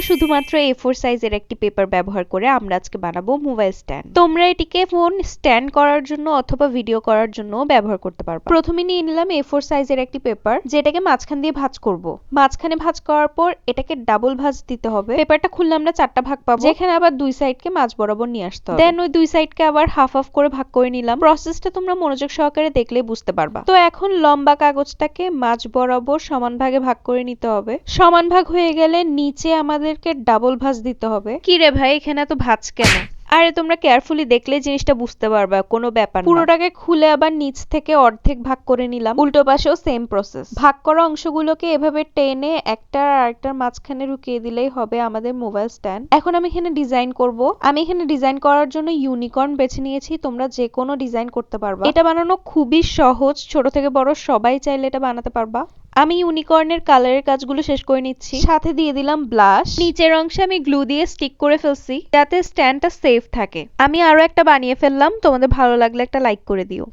শুধুমাত্র A4 সাইজের একটি পেপার ব্যবহার করে আমরা আজকে বানাবো মোবাইল স্ট্যান্ড। তোমরা এটিকে ফোন স্ট্যান্ড করার জন্য অথবা ভিডিও করার জন্য ব্যবহার করতে পারবে। প্রথমে নিয়ে নিলাম A4 সাইজের একটি পেপার, যেটাকে মাঝখান দিয়ে ভাঁজ করব। মাঝখানে ভাঁজ করার পর এটাকে ডাবল ভাঁজ দিতে হবে। পেপারটা খুললে আমরা 4টা ভাগ পাবো, যেখানে আবার দুই সাইডকে মাঝ বরাবর নিয়ে আসতে হবে। দেন ওই দুই সাইডকে আবার হাফ হাফ করে ভাগ করে নিলাম। প্রসেসটা তোমরা মনোযোগ সহকারে দেখলে বুঝতে পারবা। তো এখন লম্বা কাগজটাকে মাঝ বরাবর সমান ভাগে ভাগ করে নিতে হবে। সমান ভাগ হয়ে গেলে নিচে আমাদেরকে ডাবল ভাঁজ দিতে হবে। কি রে ভাই, এখানে এত ভাঁজ কেন? আরে তোমরা কেয়ারফুলি দেখলে জিনিসটা বুঝতে পারবা, কোনো ব্যাপার না। পুরোটাকে খুলে আবার নিচ থেকে অর্ধেক ভাগ করে নিলাম। উল্টো পাশেও সেম প্রসেস। ভাগ করা অংশগুলোকে এভাবে টেনে একটার আরেকটার মাঝখানে ঢুকিয়ে দিলেই হবে আমাদের মোবাইল স্ট্যান্ড। এখন আমি এখানে ডিজাইন করব। আমি এখানে ডিজাইন করার জন্য ইউনিকর্ন বেছে নিয়েছি। তোমরা যে কোনো ডিজাইন করতে পারবা। এটা বানানো খুবই সহজ, ছোট থেকে বড় সবাই চাইলে এটা বানাতে পারবা। আমি ইউনিকর্নের কালারের কাজগুলো শেষ করে নিচ্ছি। সাথে দিয়ে দিলাম ব্লাশ। নিচের অংশে আমি গ্লু দিয়ে স্টিক করে ফেলছি, যাতে স্ট্যান্ডটা সেফ থাকে। আমি আরো একটা বানিয়ে ফেললাম। তোমাদের ভালো লাগলে একটা লাইক করে দিও।